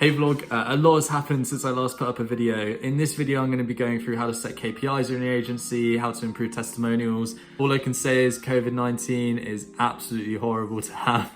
Hey vlog, a lot has happened since I last put up a video. In this video, I'm going to be going through how to set KPIs in your agency, how to improve testimonials. All I can say is COVID-19 is absolutely horrible to have,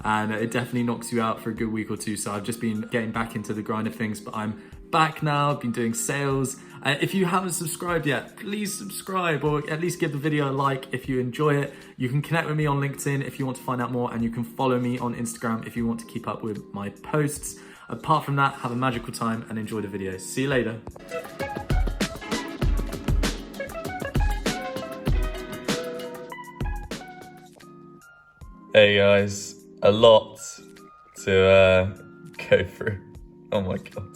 and it definitely knocks you out for a good week or two. So I've just been getting back into the grind of things, but I'm back now. I've been doing sales. If you haven't subscribed yet, please subscribe, or at least give the video a like if you enjoy it. You can connect with me on LinkedIn if you want to find out more, and you can follow me on Instagram if you want to keep up with my posts. Apart from that, have a magical time and enjoy the video. See you later. Hey guys, a lot to go through. Oh my god.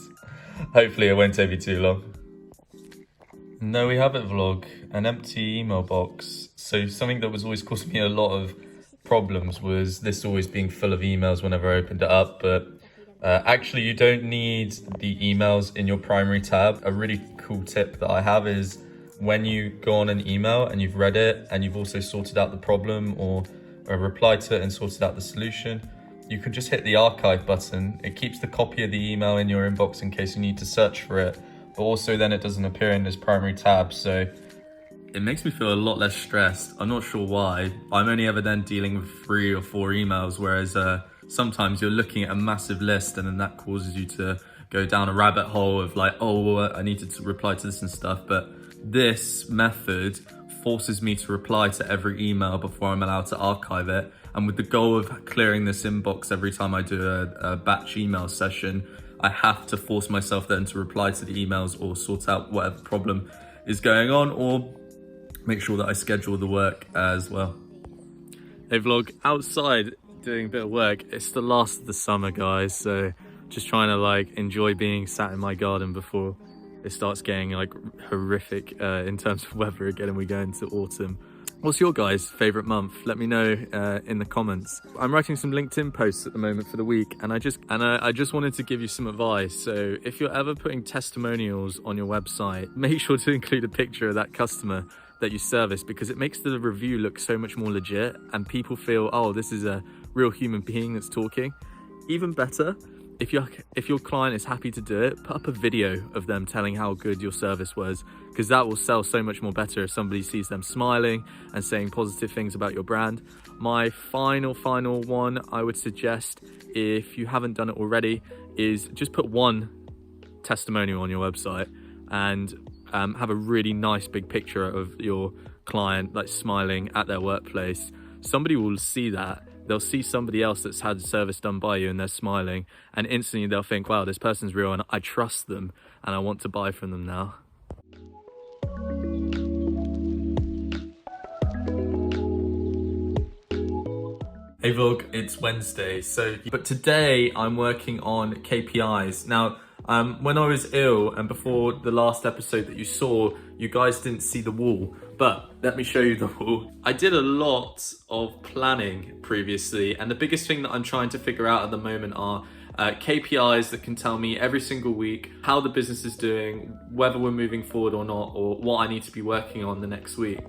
Hopefully it won't take me too long. No, we haven't vlog. An empty email box. So something that was always causing me a lot of problems was this always being full of emails whenever I opened it up, but actually you don't need the emails in your primary tab. A really cool tip that I have is when you go on an email and you've read it and you've also sorted out the problem or replied to it and sorted out the solution, you can just hit the archive button. It keeps the copy of the email in your inbox in case you need to search for it, but also then it doesn't appear in this primary tab. So it makes me feel a lot less stressed. I'm not sure why. I'm only ever then dealing with 3 or 4 emails, whereas sometimes you're looking at a massive list and then that causes you to go down a rabbit hole of like, oh, well, I need to reply to this and stuff. But this method forces me to reply to every email before I'm allowed to archive it. And with the goal of clearing this inbox every time I do a batch email session, I have to force myself then to reply to the emails or sort out whatever problem is going on, or make sure that I schedule the work as well. Hey vlog, outside doing a bit of work. It's the last of the summer, guys, so just trying to like enjoy being sat in my garden before it starts getting like horrific in terms of weather again and we go into autumn. What's your guys' favorite month? Let me know in the comments. I'm writing some LinkedIn posts at the moment for the week, and I just wanted to give you some advice. So if you're ever putting testimonials on your website, make sure to include a picture of that customer that you service, because it makes the review look so much more legit and people feel, oh, this is a real human being that's talking. Even better, if your client is happy to do it, put up a video of them telling how good your service was, because that will sell so much more better if somebody sees them smiling and saying positive things about your brand. My final one I would suggest, if you haven't done it already, is just put one testimonial on your website and have a really nice big picture of your client like smiling at their workplace. Somebody will see that. They'll see somebody else that's had service done by you and they're smiling, and instantly they'll think, wow, this person's real and I trust them and I want to buy from them now. Hey vlog, it's Wednesday, but today I'm working on KPIs. Now, when I was ill and before the last episode that you saw, you guys didn't see the wall, but let me show you the wall. I did a lot of planning previously, and the biggest thing that I'm trying to figure out at the moment are KPIs that can tell me every single week how the business is doing, whether we're moving forward or not, or what I need to be working on the next week.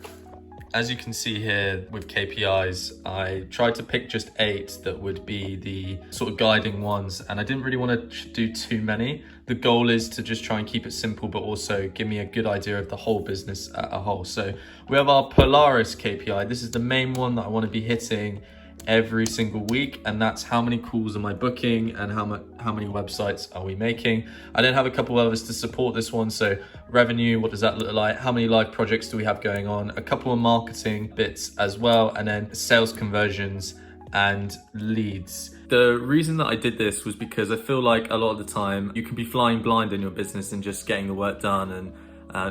As you can see here with KPIs, I tried to pick just 8 that would be the sort of guiding ones, and I didn't really want to do too many. The goal is to just try and keep it simple, but also give me a good idea of the whole business as a whole. So we have our Polaris KPI. This is the main one that I want to be hitting every single week, and that's how many calls am I booking and how many websites are we making. I then have a couple others to support this one. So revenue, what does that look like? How many live projects do we have going on? A couple of marketing bits as well, and then sales conversions and leads. The reason that I did this was because I feel like a lot of the time you can be flying blind in your business and just getting the work done and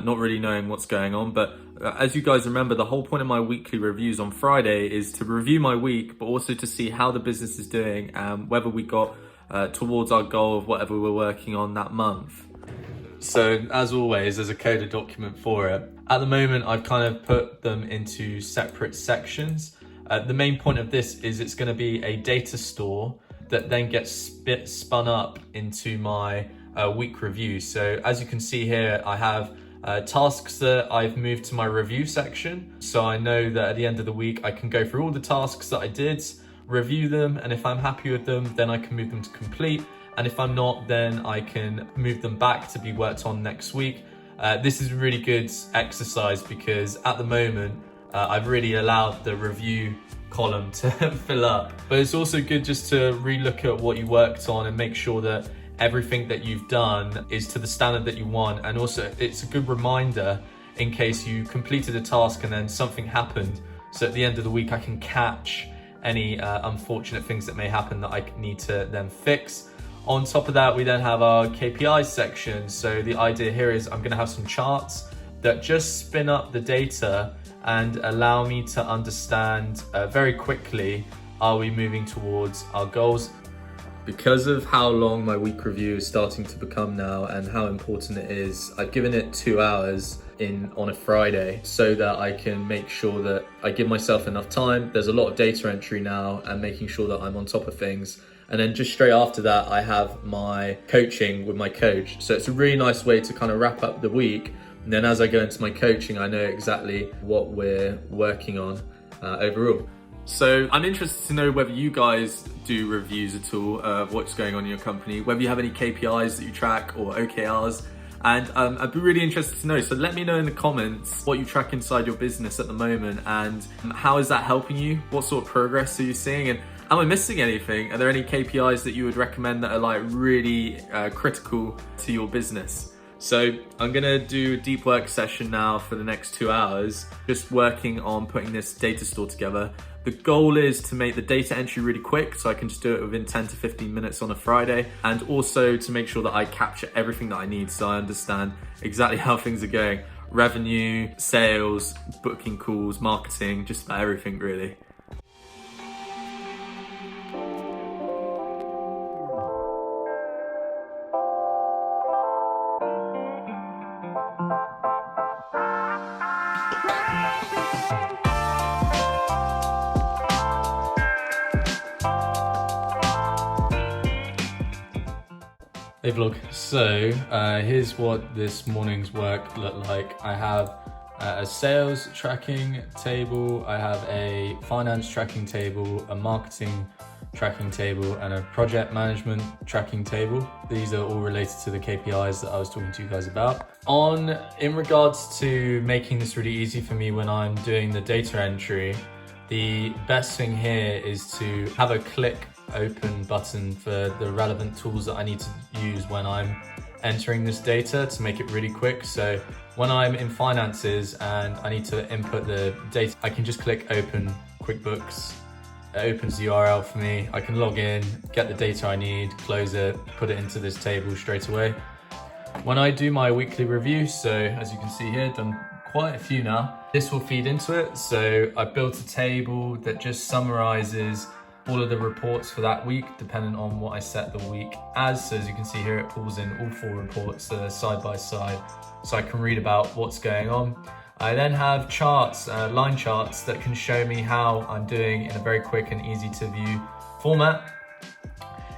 not really knowing what's going on. But as you guys remember, the whole point of my weekly reviews on Friday is to review my week, but also to see how the business is doing and whether we got towards our goal of whatever we're working on that month. So as always, there's a coded document for it. At the moment, I've kind of put them into separate sections. The main point of this is it's going to be a data store that then gets spun up into my week review. So as you can see here, I have tasks that I've moved to my review section. So I know that at the end of the week, I can go through all the tasks that I did, review them, and if I'm happy with them, then I can move them to complete. And if I'm not, then I can move them back to be worked on next week. This is a really good exercise because at the moment, I've really allowed the review column to fill up. But it's also good just to relook at what you worked on and make sure that everything that you've done is to the standard that you want. And also it's a good reminder in case you completed a task and then something happened. So at the end of the week, I can catch any unfortunate things that may happen that I need to then fix. On top of that, we then have our KPI section. So the idea here is I'm gonna have some charts that just spin up the data and allow me to understand very quickly, are we moving towards our goals? Because of how long my week review is starting to become now and how important it is, I've given it 2 hours on a Friday so that I can make sure that I give myself enough time. There's a lot of data entry now and making sure that I'm on top of things. And then just straight after that, I have my coaching with my coach. So it's a really nice way to kind of wrap up the week. And then as I go into my coaching, I know exactly what we're working on overall. So I'm interested to know whether you guys do reviews at all of what's going on in your company, whether you have any KPIs that you track or OKRs. And I'd be really interested to know. So let me know in the comments what you track inside your business at the moment and how is that helping you? What sort of progress are you seeing? And am I missing anything? Are there any KPIs that you would recommend that are like really critical to your business? So I'm gonna do a deep work session now for the next 2 hours, just working on putting this data store together. The goal is to make the data entry really quick so I can just do it within 10 to 15 minutes on a Friday, and also to make sure that I capture everything that I need so I understand exactly how things are going. Revenue, sales, booking calls, marketing, just about everything really. Hey vlog, so here's what this morning's work looked like. I have a sales tracking table, I have a finance tracking table, a marketing tracking table, and a project management tracking table. These are all related to the KPIs that I was talking to you guys about. In regards to making this really easy for me when I'm doing the data entry, the best thing here is to have a click open button for the relevant tools that I need to use when I'm entering this data to make it really quick. So when I'm in finances and I need to input the data, I can just click open QuickBooks. It opens the URL for me. I can log in, get the data I need, close it, put it into this table straight away. When I do my weekly review, so as you can see here, done quite a few now, this will feed into it. So I built a table that just summarizes all of the reports for that week, depending on what I set the week as. So as you can see here, it pulls in all 4 reports side by side, so I can read about what's going on. I then have charts, line charts that can show me how I'm doing in a very quick and easy to view format.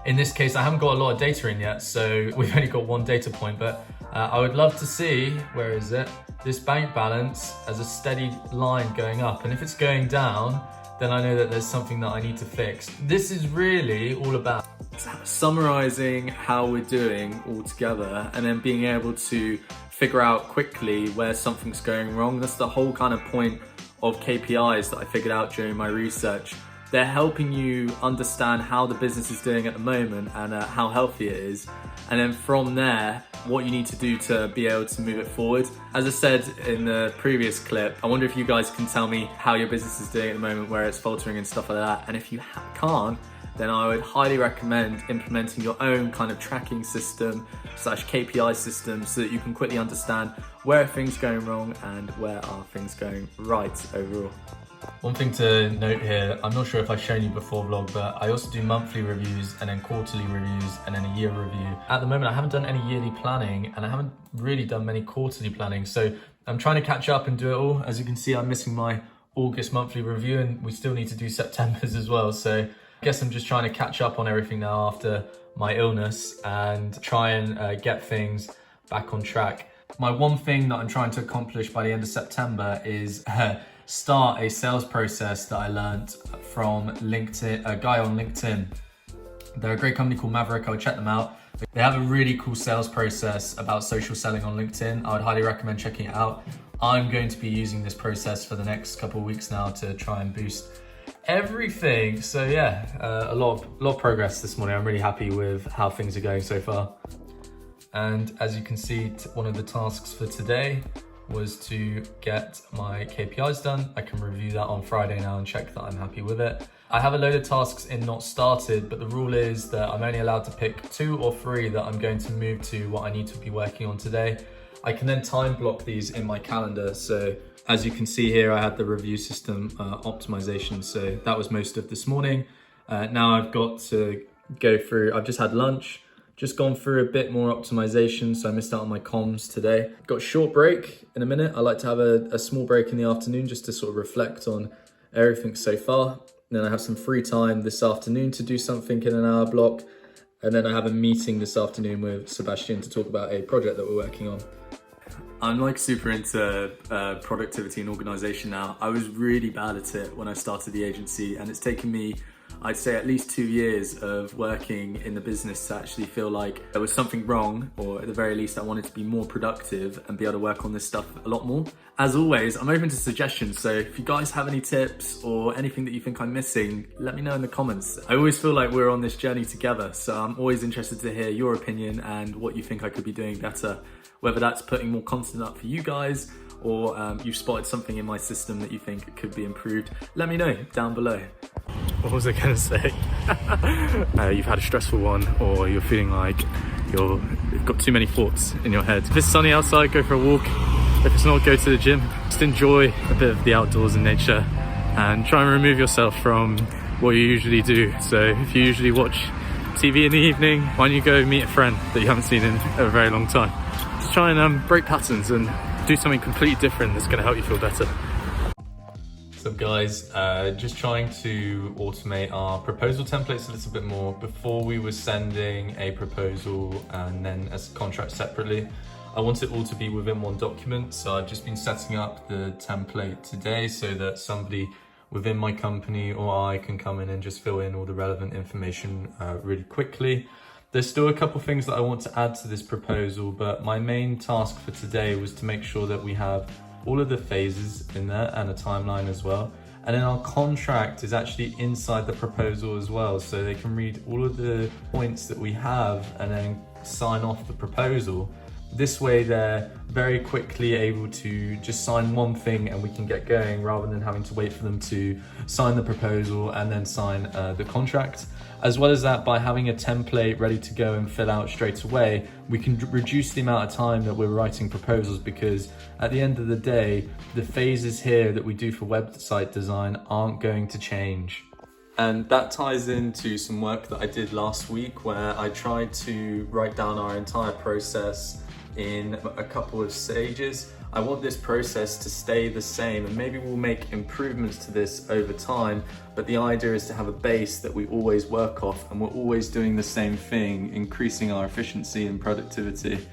In this case, I haven't got a lot of data in yet, so we've only got 1 data point, but I would love to see, where is it? This bank balance as a steady line going up. And if it's going down, then I know that there's something that I need to fix. This is really all about summarizing how we're doing all together and then being able to figure out quickly where something's going wrong. That's the whole kind of point of KPIs that I figured out during my research. They're helping you understand how the business is doing at the moment and how healthy it is. And then from there, what you need to do to be able to move it forward. As I said in the previous clip, I wonder if you guys can tell me how your business is doing at the moment, where it's faltering and stuff like that. And if you can't, then I would highly recommend implementing your own kind of tracking system / KPI system so that you can quickly understand where are things going wrong and where are things going right overall. One thing to note here, I'm not sure if I've shown you before vlog, but I also do monthly reviews and then quarterly reviews and then a year review. At the moment, I haven't done any yearly planning and I haven't really done many quarterly planning. So I'm trying to catch up and do it all. As you can see, I'm missing my August monthly review and we still need to do September's as well. So I guess I'm just trying to catch up on everything now after my illness and try and get things back on track. My one thing that I'm trying to accomplish by the end of September is start a sales process that I learned from LinkedIn, a guy on LinkedIn. They're a great company called Maverick. I would check them out. They have a really cool sales process about social selling on LinkedIn. I would highly recommend checking it out. I'm going to be using this process for the next couple of weeks now to try and boost everything. So yeah, a lot of progress this morning. I'm really happy with how things are going so far. And as you can see, one of the tasks for today was to get my KPIs done. I can review that on Friday now and check that I'm happy with it. I have a load of tasks in not started, but the rule is that I'm only allowed to pick 2 or 3 that I'm going to move to what I need to be working on today. I can then time block these in my calendar. So as you can see here, I had the review system optimization. So that was most of this morning. Now I've got to go through, I've just had lunch, just gone through a bit more optimization. So I missed out on my comms today. Got a short break in a minute. I like to have a small break in the afternoon just to sort of reflect on everything so far. Then I have some free time this afternoon to do something in an hour block. And then I have a meeting this afternoon with Sebastian to talk about a project that we're working on. I'm like super into productivity and organization now. I was really bad at it when I started the agency, and it's taken me, I'd say, at least 2 years of working in the business to actually feel like there was something wrong, or at the very least I wanted to be more productive and be able to work on this stuff a lot more. As always, I'm open to suggestions, so if you guys have any tips or anything that you think I'm missing, let me know in the comments. I always feel like we're on this journey together, so I'm always interested to hear your opinion and what you think I could be doing better, whether that's putting more content up for you guys, or you've spotted something in my system that you think could be improved. Let me know down below. What was I going to say? You've had a stressful one, or you're feeling like you've got too many thoughts in your head. If it's sunny outside, go for a walk. If it's not, go to the gym. Just enjoy a bit of the outdoors and nature, and try and remove yourself from what you usually do. So if you usually watch TV in the evening, why don't you go meet a friend that you haven't seen in a very long time? Just try and break patterns and do something completely different that's going to help you feel better. What's up guys, just trying to automate our proposal templates a little bit more. Before we were sending a proposal and then as a contract separately, I want it all to be within one document. So I've just been setting up the template today so that somebody within my company or I can come in and just fill in all the relevant information really quickly. There's still a couple things that I want to add to this proposal, but my main task for today was to make sure that we have all of the phases in there and a timeline as well. And then our contract is actually inside the proposal as well, so they can read all of the points that we have and then sign off the proposal. This way they're very quickly able to just sign one thing and we can get going, rather than having to wait for them to sign the proposal and then sign the contract. As well as that, by having a template ready to go and fill out straight away, we can reduce the amount of time that we're writing proposals, because at the end of the day, the phases here that we do for website design aren't going to change. And that ties into some work that I did last week, where I tried to write down our entire process in a couple of stages. I want this process to stay the same, and maybe we'll make improvements to this over time, but the idea is to have a base that we always work off, and we're always doing the same thing, increasing our efficiency and productivity.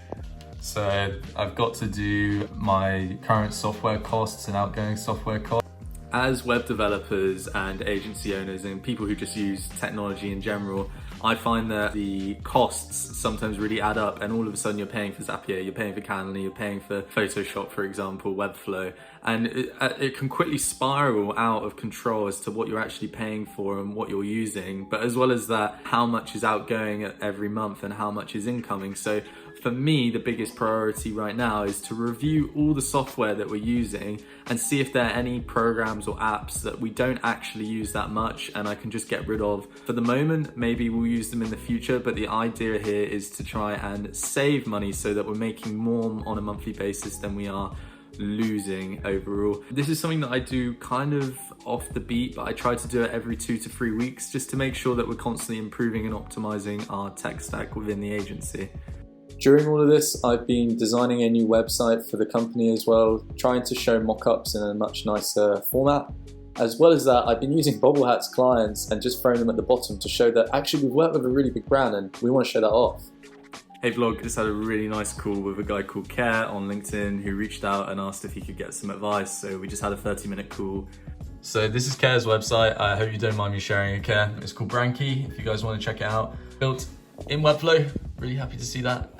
So I've got to do my current software costs and outgoing software costs. As web developers and agency owners and people who just use technology in general, I find that the costs sometimes really add up, and all of a sudden you're paying for Zapier, you're paying for Calendly, you're paying for Photoshop, for example, Webflow, and it can quickly spiral out of control as to what you're actually paying for and what you're using, but as well as that, how much is outgoing every month and how much is incoming. So for me, the biggest priority right now is to review all the software that we're using and see if there are any programs or apps that we don't actually use that much and I can just get rid of for the moment. Maybe we'll use them in the future, but the idea here is to try and save money so that we're making more on a monthly basis than we are losing overall. This is something that I do kind of off the beat, but I try to do it every 2 to 3 weeks just to make sure that we're constantly improving and optimizing our tech stack within the agency. During all of this, I've been designing a new website for the company as well, trying to show mock-ups in a much nicer format. As well as that, I've been using Bobble Hat's clients and just throwing them at the bottom to show that actually we've worked with a really big brand and we want to show that off. Hey vlog, just had a really nice call with a guy called Care on LinkedIn who reached out and asked if he could get some advice. So we just had a 30-minute call. So this is Ker's website. I hope you don't mind me sharing it, Care. It's called Branky, if you guys want to check it out. Built in Webflow, really happy to see that.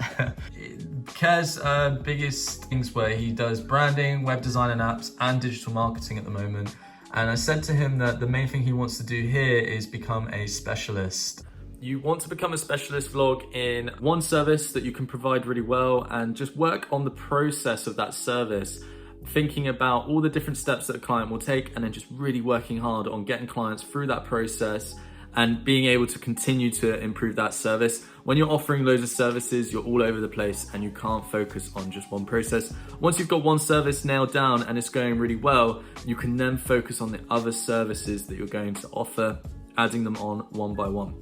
Ker's biggest things where he does branding, web design and apps, and digital marketing at the moment. And I said to him that the main thing he wants to do here is become a specialist. You want to become a specialist vlog in one service that you can provide really well and just work on the process of that service, thinking about all the different steps that a client will take and then just really working hard on getting clients through that process and being able to continue to improve that service. When you're offering loads of services, you're all over the place and you can't focus on just one process. Once you've got one service nailed down and it's going really well, you can then focus on the other services that you're going to offer, adding them on one by one.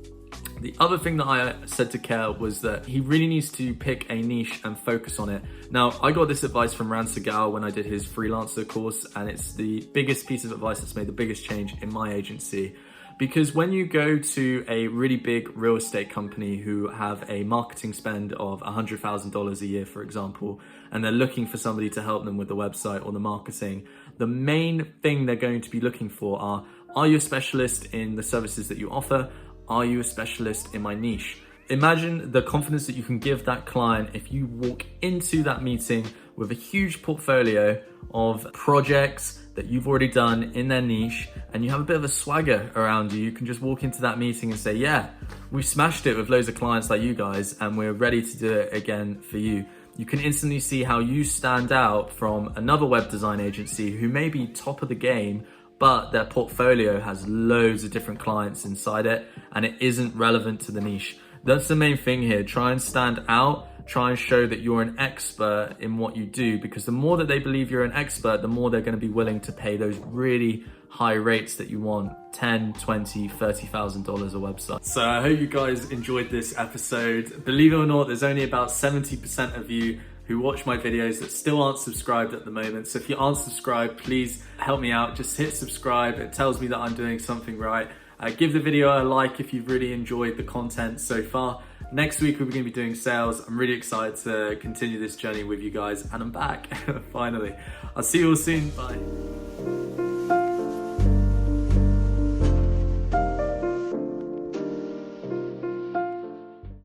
The other thing that I said to Kel was that he really needs to pick a niche and focus on it. Now, I got this advice from Ran Segal when I did his freelancer course, and it's the biggest piece of advice that's made the biggest change in my agency. Because when you go to a really big real estate company who have a marketing spend of $100,000 a year, for example, and they're looking for somebody to help them with the website or the marketing, the main thing they're going to be looking for are you a specialist in the services that you offer? Are you a specialist in my niche? Imagine the confidence that you can give that client if you walk into that meeting with a huge portfolio of projects that you've already done in their niche, and you have a bit of a swagger around you. You can just walk into that meeting and say, yeah, we've smashed it with loads of clients like you guys, and we're ready to do it again for you. You can instantly see how you stand out from another web design agency who may be top of the game, but their portfolio has loads of different clients inside it and it isn't relevant to the niche. That's the main thing here. Try and stand out, try and show that you're an expert in what you do, because the more that they believe you're an expert, the more they're going to be willing to pay those really high rates that you want, $10,000, $20,000, $30,000 a website. So I hope you guys enjoyed this episode. Believe it or not, there's only about 70% of you who watch my videos that still aren't subscribed at the moment. So if you aren't subscribed, please help me out. Just hit subscribe. It tells me that I'm doing something right. Give the video a like if you've really enjoyed the content so far. Next week, we're going to be doing sales. I'm really excited to continue this journey with you guys, and I'm back, finally. I'll see you all soon. Bye.